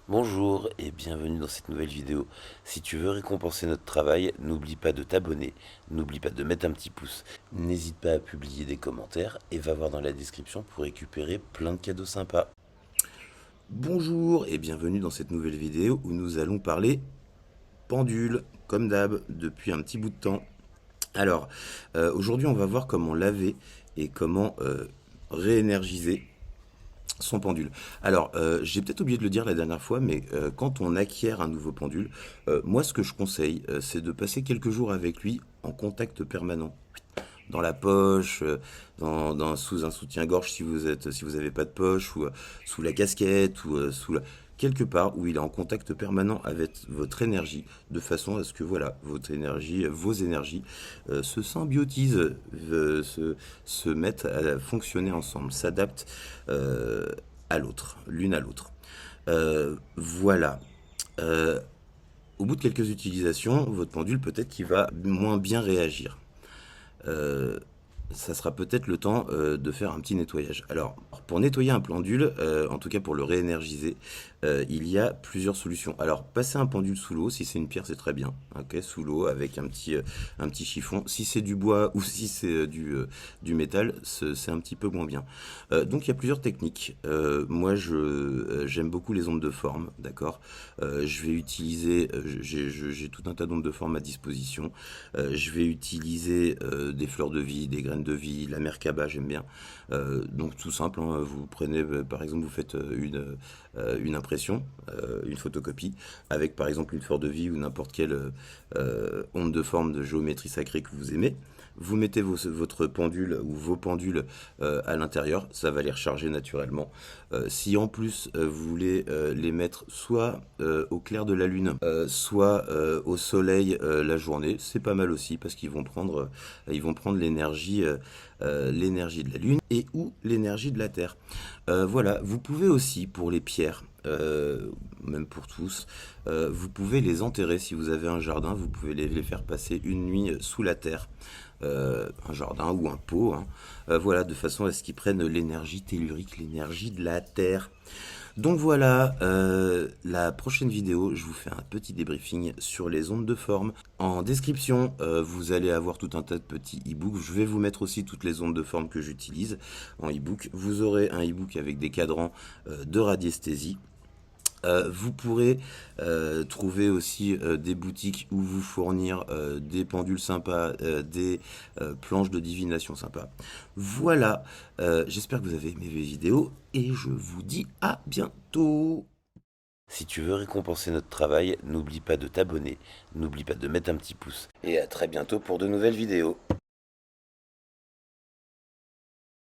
Bonjour et bienvenue dans cette nouvelle vidéo. Si tu veux récompenser notre travail, n'oublie pas de t'abonner, n'oublie pas de mettre un petit pouce, n'hésite pas à publier des commentaires et va voir dans la description pour récupérer plein de cadeaux sympas. Bonjour et bienvenue dans cette nouvelle vidéo où nous allons parler pendule, comme d'hab, depuis un petit bout de temps. Alors, aujourd'hui on va voir comment laver et comment réénergiser son pendule. Alors, j'ai peut-être oublié de le dire la dernière fois, mais quand on acquiert un nouveau pendule, moi ce que je conseille, c'est de passer quelques jours avec lui en contact permanent. Dans la poche, sous un soutien-gorge si vous avez pas de poche, ou sous la casquette, ou quelque part où il est en contact permanent avec votre énergie, de façon à ce que voilà, vos énergies se symbiotisent, se mettent à fonctionner ensemble, s'adaptent à l'autre, l'une à l'autre. Voilà. Euh, Au bout de quelques utilisations, votre pendule peut-être qu'il va moins bien réagir. Euh, Ça sera peut-être le temps de faire un petit nettoyage. Alors, pour nettoyer un pendule, en tout cas pour le réénergiser, il y a plusieurs solutions. Alors, passer un pendule sous l'eau, si c'est une pierre, c'est très bien. Ok, sous l'eau avec un petit chiffon. Si c'est du bois ou si c'est du métal, c'est un petit peu moins bien. Donc, il y a plusieurs techniques. Moi, j'aime beaucoup les ondes de forme, d'accord. Je vais utiliser, j'ai tout un tas d'ondes de forme à disposition. Je vais utiliser des fleurs de vie, des graines de vie, la merkaba, j'aime bien. Donc tout simple, hein, vous prenez, par exemple, vous faites une impression, une photocopie, avec par exemple une fleur de vie ou n'importe quelle onde de forme de géométrie sacrée que vous aimez. Vous mettez votre pendule ou vos pendules à l'intérieur, ça va les recharger naturellement. Si en plus vous voulez les mettre soit au clair de la lune, soit au soleil la journée, c'est pas mal aussi parce ils vont prendre l'énergie de la lune et ou l'énergie de la terre. Voilà, vous pouvez aussi pour les pierres, même pour tous, vous pouvez les enterrer si vous avez un jardin, vous pouvez les faire passer une nuit sous la terre. Un jardin ou un pot, hein. Voilà, de façon à ce qu'ils prennent l'énergie tellurique, l'énergie de la terre. Donc voilà, la prochaine vidéo, je vous fais un petit débriefing sur les ondes de forme. En description, vous allez avoir tout un tas de petits e-books. Je vais vous mettre aussi toutes les ondes de forme que j'utilise en e-book. Vous aurez un e-book avec des cadrans de radiesthésie. Vous pourrez trouver aussi des boutiques où vous fournir des pendules sympas, des planches de divination sympas. Voilà, j'espère que vous avez aimé mes vidéos et je vous dis à bientôt. Si tu veux récompenser notre travail, n'oublie pas de t'abonner, n'oublie pas de mettre un petit pouce. Et à très bientôt pour de nouvelles vidéos.